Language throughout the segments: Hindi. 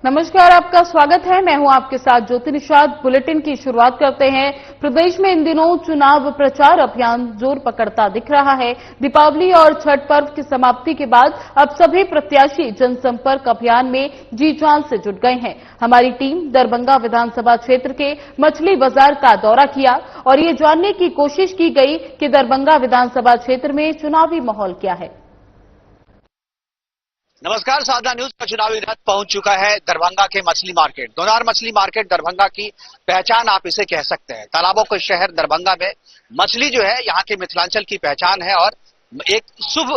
नमस्कार, आपका स्वागत है। मैं हूं आपके साथ ज्योति निषाद। बुलेटिन की शुरुआत करते हैं। प्रदेश में इन दिनों चुनाव प्रचार अभियान जोर पकड़ता दिख रहा है। दीपावली और छठ पर्व की समाप्ति के बाद अब सभी प्रत्याशी जनसंपर्क अभियान में जी जान से जुट गए हैं। हमारी टीम दरभंगा विधानसभा क्षेत्र के मछली बाजार का दौरा किया और ये जानने की कोशिश की गई कि दरभंगा विधानसभा क्षेत्र में चुनावी माहौल क्या है। नमस्कार, साधना न्यूज का चुनावी रथ पहुंच चुका है दरभंगा के मछली मार्केट। दोनार मछली मार्केट दरभंगा की पहचान आप इसे कह सकते हैं। तालाबों के शहर दरभंगा में मछली जो है यहाँ के मिथिलांचल की पहचान है और एक शुभ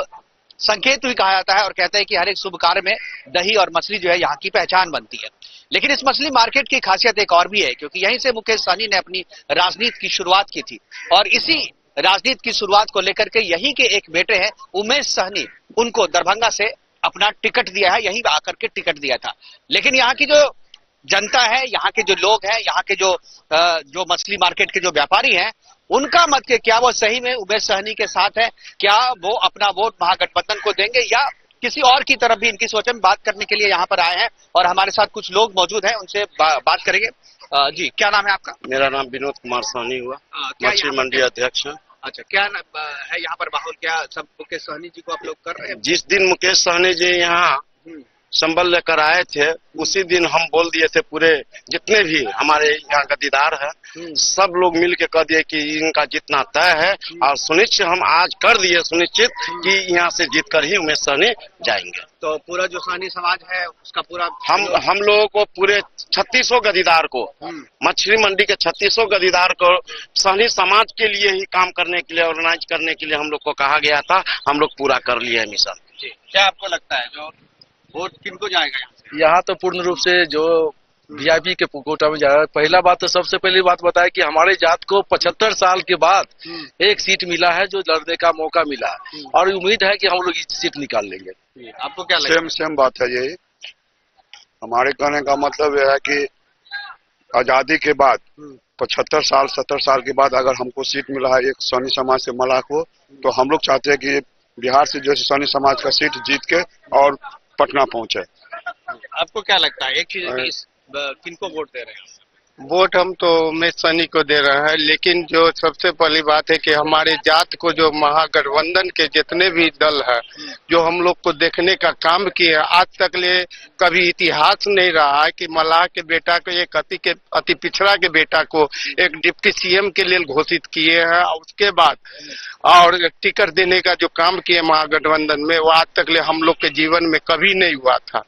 संकेत भी कहा जाता है और कहते हैं कि हर एक शुभ कार्य में दही और मछली जो है यहाँ की पहचान बनती है। लेकिन इस मछली मार्केट की खासियत एक और भी है, क्योंकि यहीं से मुकेश सहनी ने अपनी राजनीति की शुरुआत की थी और इसी राजनीति की शुरुआत को लेकर के यहीं के एक बेटे हैं उमेश सहनी, उनको दरभंगा से अपना टिकट दिया है, यहीं आकर के टिकट दिया था। लेकिन यहाँ की जो जनता है, यहाँ के जो लोग हैं, यहाँ के जो मछली मार्केट के जो व्यापारी हैं, उनका मत के क्या वो सही में उमेश सहनी के साथ है, क्या वो अपना वोट महागठबंधन को देंगे या किसी और की तरफ भी इनकी सोच में बात करने के लिए यहाँ पर आए हैं। और हमारे साथ कुछ लोग मौजूद हैं, उनसे बात करेंगे। जी, क्या नाम है आपका? मेरा नाम विनोद कुमार सहनी हुआ, मछली मंडी अध्यक्ष है। अच्छा, क्या है यहाँ पर माहौल, क्या सब मुकेश सहनी जी को आप लोग कर रहे हैं? जिस दिन मुकेश सहनी जी यहाँ संबल लेकर आए थे, उसी दिन हम बोल दिए थे, पूरे जितने भी हमारे यहाँ का दीदार है सब लोग मिल के कह दिए कि इनका जितना तय है और सुनिश्चित हम आज कर दिए सुनिश्चित कि यहाँ से जीत कर ही उमेश सहनी जाएंगे। तो पूरा जो सहनी समाज है उसका पूरा हम लोगों को पूरे 3600 गदीदार को, मछली मंडी के 3600 गदीदार को सहनी समाज के लिए ही काम करने के लिए, ऑर्गेनाइज करने के लिए हम लोग को कहा गया था। हम लोग पूरा कर लिए है मिशन। क्या आपको लगता है जो वोट किनको जाएगा यहाँ से? यहाँ तो पूर्ण रूप से जो वीआईपी के कोटा में जाएगा। पहला बात तो सबसे पहली बात बताए कि हमारे जात को 75 साल के बाद एक सीट मिला है, जो लड़ने का मौका मिला है और उम्मीद है कि हम लोग इस सीट निकाल लेंगे। आपको क्या लगता है? सेम बात है। यही हमारे कहने का मतलब यह है कि आजादी के बाद 75 साल 70 साल के बाद अगर हमको सीट मिला है एक सहनी समाज से मला को, तो हम लोग चाहते हैं कि बिहार से जो सहनी समाज का सीट जीत के और पटना पहुंचे। आपको क्या लगता है, एक चीज किनको वोट दे रहे हैं? वोट हम तो उमेश सहनी को दे रहे हैं, लेकिन जो सबसे पहली बात है कि हमारे जात को जो महागठबंधन के जितने भी दल है जो हम लोग को देखने का काम किए, आज तक ले कभी इतिहास नहीं रहा है कि मलाह के बेटा को, एक अति पिछड़ा के बेटा को एक डिप्टी सीएम के लिए घोषित किए हैं। उसके बाद और टिकट देने का जो काम किए महागठबंधन में, वो आज तक ले हम लोग के जीवन में कभी नहीं हुआ था।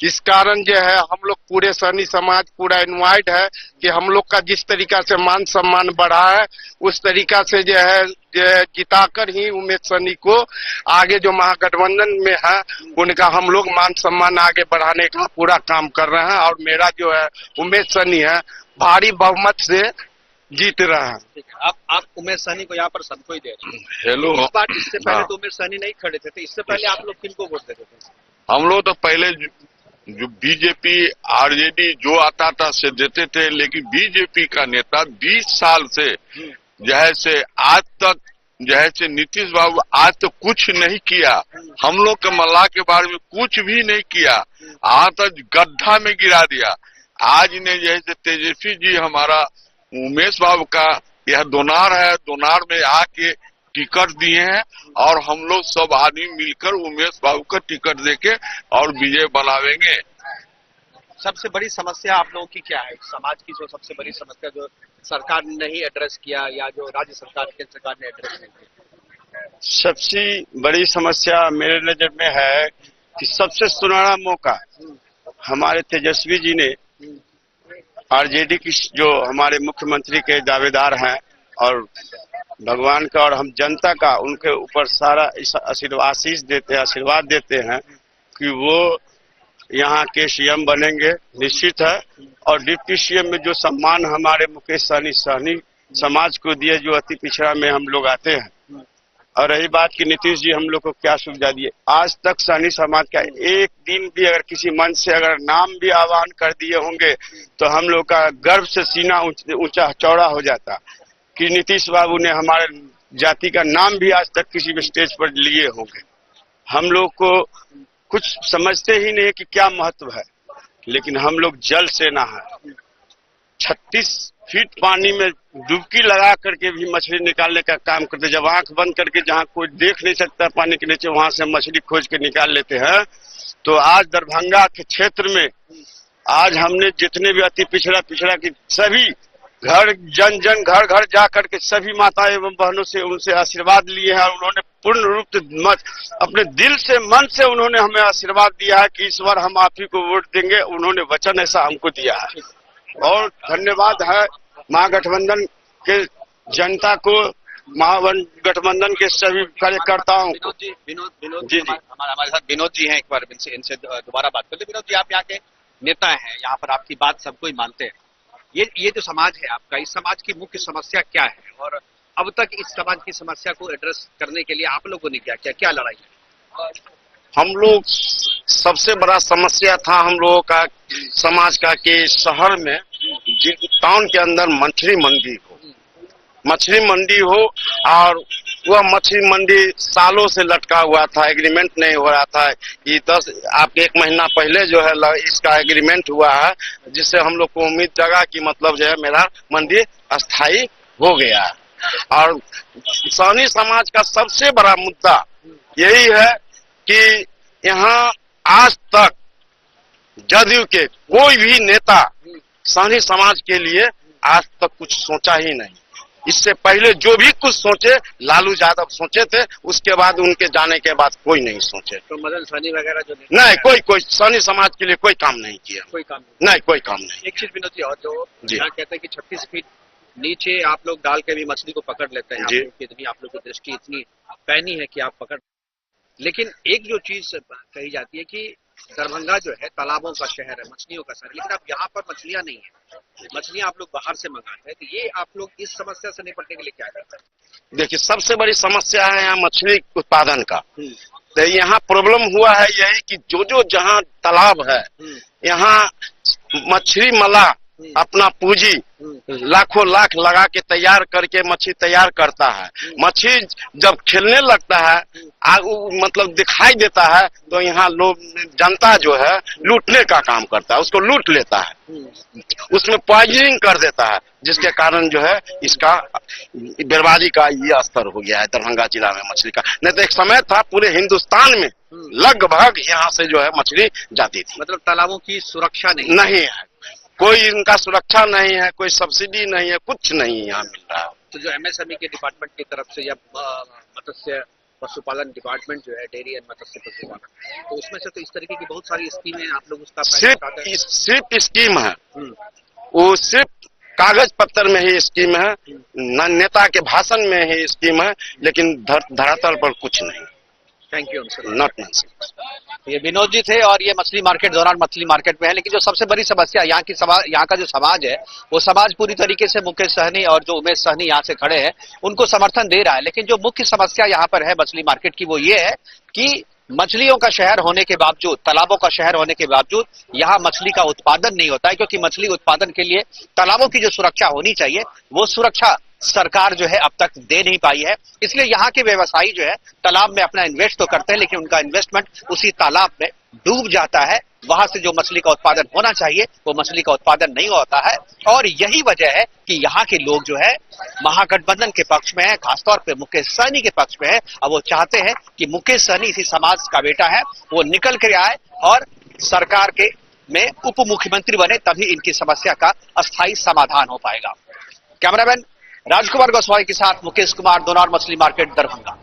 इस कारण जो है हम लोग पूरे सहनी समाज पूरा इन्वाइट है कि हम लोग का जिस तरीका से मान सम्मान बढ़ा है उस तरीका से जो है जिताकर ही उमेश सहनी को आगे जो महागठबंधन में है उनका हम लोग मान सम्मान आगे बढ़ाने का पूरा काम कर रहे हैं। और मेरा जो है उमेश सहनी है भारी बहुमत से जीत रहे हैं। आप उमेश सहनी को यहाँ पर सबको ही दे रहे हैं। हेलो, इस बार इससे पहले तो उमेश सहनी नहीं खड़े थे, तो इससे पहले आप लोग किनको वोट देते थे? हम लोग तो पहले जो बीजेपी आरजेडी जो आता था से देते थे, लेकिन बीजेपी का नेता 20 साल से जैसे आज तक जैसे नीतीश बाबू आज तो कुछ नहीं किया, हम लोग के मल्लाह के बारे में कुछ भी नहीं किया, आज तक गड्ढा में गिरा दिया। आज ने जैसे तेजस्वी जी हमारा उमेश बाबू का यह दोनार है, दोनार में आके टिकट दिए हैं और हम लोग सब आदमी मिलकर उमेश बाबू का टिकट देके और विजय बनावेंगे। सबसे बड़ी समस्या आप लोगों की क्या है? समाज की जो सबसे बड़ी समस्या जो सरकार ने नहीं एड्रेस किया या जो राज्य सरकार केंद्र सरकार ने एड्रेस नहीं किया? सबसे बड़ी समस्या मेरे नजर में है कि सबसे सुनहरा मौका हमारे तेजस्वी जी ने, आरजेडी की जो हमारे मुख्यमंत्री के दावेदार हैं और भगवान का और हम जनता का उनके ऊपर सारा आशीर्वाद देते हैं कि वो यहाँ के सीएम बनेंगे, निश्चित है। और डिप्टी सीएम में जो सम्मान हमारे मुकेश सहनी समाज को दिए, जो अति पिछड़ा में हम लोग आते हैं। और रही बात कि नीतीश जी हम लोग को क्या सुविधा दिए, आज तक सहनी समाज का एक दिन भी अगर किसी मंच से अगर नाम भी आह्वान कर दिए होंगे तो हम लोग का गर्व से सीना ऊंचा चौड़ा हो जाता कि नीतीश बाबू ने हमारे जाति का नाम भी आज तक किसी भी स्टेज पर लिए होंगे। हम लोग को कुछ समझते ही नहीं कि क्या महत्व है, लेकिन हम लोग जल सेना है। 36 फीट पानी में डुबकी लगा करके भी मछली निकालने का काम करते। जब आंख बंद करके जहाँ कोई देख नहीं सकता पानी के नीचे, वहां से मछली खोज के निकाल लेते हैं। तो आज दरभंगा के क्षेत्र में आज हमने जितने भी अति पिछड़ा की सभी घर जन घर घर जा करके सभी माता एवं बहनों से उनसे आशीर्वाद लिए हैं। उन्होंने पूर्ण रूप से अपने दिल से मन से उन्होंने हमें आशीर्वाद दिया है कि इस बार हम आप ही को वोट देंगे। उन्होंने वचन ऐसा हमको दिया है और धन्यवाद है महागठबंधन के जनता को, महागठबंधन के सभी कार्यकर्ताओं को। विनोद जी हमारे साथ विनोद जी हैं। एक बार इनसे दोबारा बात करते। विनोद जी, आप यहाँ के नेता हैं, यहाँ पर आपकी बात सब कोई मानते हैं। ये जो समाज है आपका, इस समाज की मुख्य समस्या क्या है और अब तक इस समाज की समस्या को एड्रेस करने के लिए आप लोगों ने क्या लड़ाई है? हम लोग सबसे बड़ा समस्या था हम लोगों का समाज का कि शहर में टाउन के अंदर मछली मंडी हो और वह मछली मंडी सालों से लटका हुआ था, एग्रीमेंट नहीं हो रहा था। ये 1 महीना पहले जो है इसका एग्रीमेंट हुआ है, जिससे हम लोग को उम्मीद जगा कि मतलब जो है मेरा मंडी अस्थायी हो गया है। और किसानी समाज का सबसे बड़ा मुद्दा यही है कि यहाँ आज तक जदयू के कोई भी नेता किसानी समाज के लिए आज तक कुछ सोचा ही नहीं। इससे पहले जो भी कुछ सोचे लालू यादव सोचे थे, उसके बाद उनके जाने के बाद कोई नहीं सोचे। तो मदन सहनी वगैरह जो नहीं, कोई सहनी समाज के लिए कोई काम नहीं किया, कोई काम नहीं। एक चीज विनोद जी, और जो यहाँ कहते हैं कि 36 फीट नीचे आप लोग डाल के भी मछली को पकड़ लेते हैं, इतनी आप लोग की दृष्टि इतनी पैनी है कि आप पकड़। लेकिन एक जो चीज कही जाती है कि दरभंगा जो है तालाबों का शहर है, मछलियों का शहर, लेकिन अब यहाँ पर मछलियां नहीं है, मछलियां आप लोग बाहर से मंगाते हैं। तो ये आप लोग इस समस्या से निपटने के लिए क्या करते हैं? देखिए, सबसे बड़ी समस्या है यहाँ मछली उत्पादन का। तो यहाँ प्रॉब्लम हुआ है यही कि जो जहाँ तालाब है, यहाँ मछली मला अपना पूंजी लाखों लाख लगा के तैयार करके मछली तैयार करता है। मछली जब खेलने लगता है, मतलब दिखाई देता है, तो यहाँ लोग जनता जो है लूटने का काम करता है, उसको लूट लेता है, उसमें पॉइजनिंग कर देता है, जिसके कारण जो है इसका बर्बादी का ये स्तर हो गया है दरभंगा जिला में मछली का। नहीं तो एक समय था पूरे हिंदुस्तान में लगभग यहाँ से जो है मछली जाती थी। मतलब तालाबों की सुरक्षा नहीं है, कोई इनका सुरक्षा नहीं है, कोई सब्सिडी नहीं है, कुछ नहीं यहाँ मिल रहा है। तो जो एमएसएमई के डिपार्टमेंट की तरफ से या मत्स्य पशुपालन डिपार्टमेंट जो है, डेयरी एंड मत्स्य पशुपालन, तो उसमें से तो इस तरीके की बहुत सारी स्कीमें आप लोग उसका सिर्फ स्कीम है, वो सिर्फ कागज पत्तर में ही स्कीम है, नेता के भाषण में ही स्कीम है, लेकिन धरातल पर कुछ नहीं। Thank you. Not nonsense. ये विनोद जी थे और ये मछली मार्केट दौरान मछली मार्केट में है। लेकिन जो सबसे बड़ी समस्या यहाँ का जो समाज है, वो समाज पूरी तरीके से मुकेश सहनी और जो उमेश सहनी यहाँ से खड़े हैं उनको समर्थन दे रहा है। लेकिन जो मुख्य समस्या यहाँ पर है मछली मार्केट की, वो ये है कि मछलियों का शहर होने के बावजूद, तालाबों का शहर होने के बावजूद यहाँ मछली का उत्पादन नहीं होता है, क्योंकि मछली उत्पादन के लिए तालाबों की जो सुरक्षा होनी चाहिए वो सुरक्षा सरकार जो है अब तक दे नहीं पाई है। इसलिए यहाँ के व्यवसायी जो है तालाब में अपना इन्वेस्ट तो करते हैं, लेकिन उनका इन्वेस्टमेंट उसी तालाब में डूब जाता है। वहां से जो मछली का उत्पादन होना चाहिए वो मछली का उत्पादन नहीं होता है। और यही वजह है कि यहाँ के लोग जो है महागठबंधन के पक्ष में है, खासतौर पे मुकेश सहनी के पक्ष में है। अब वो चाहते हैं कि मुकेश सहनी इसी समाज का बेटा है, वो निकल कर आए और सरकार के में उप मुख्यमंत्री बने, तभी इनकी समस्या का अस्थायी समाधान हो पाएगा। कैमरामैन राजकुमार गोस्वामी के साथ मुकेश कुमार, दोनोर मछली मार्केट, दरभंगा।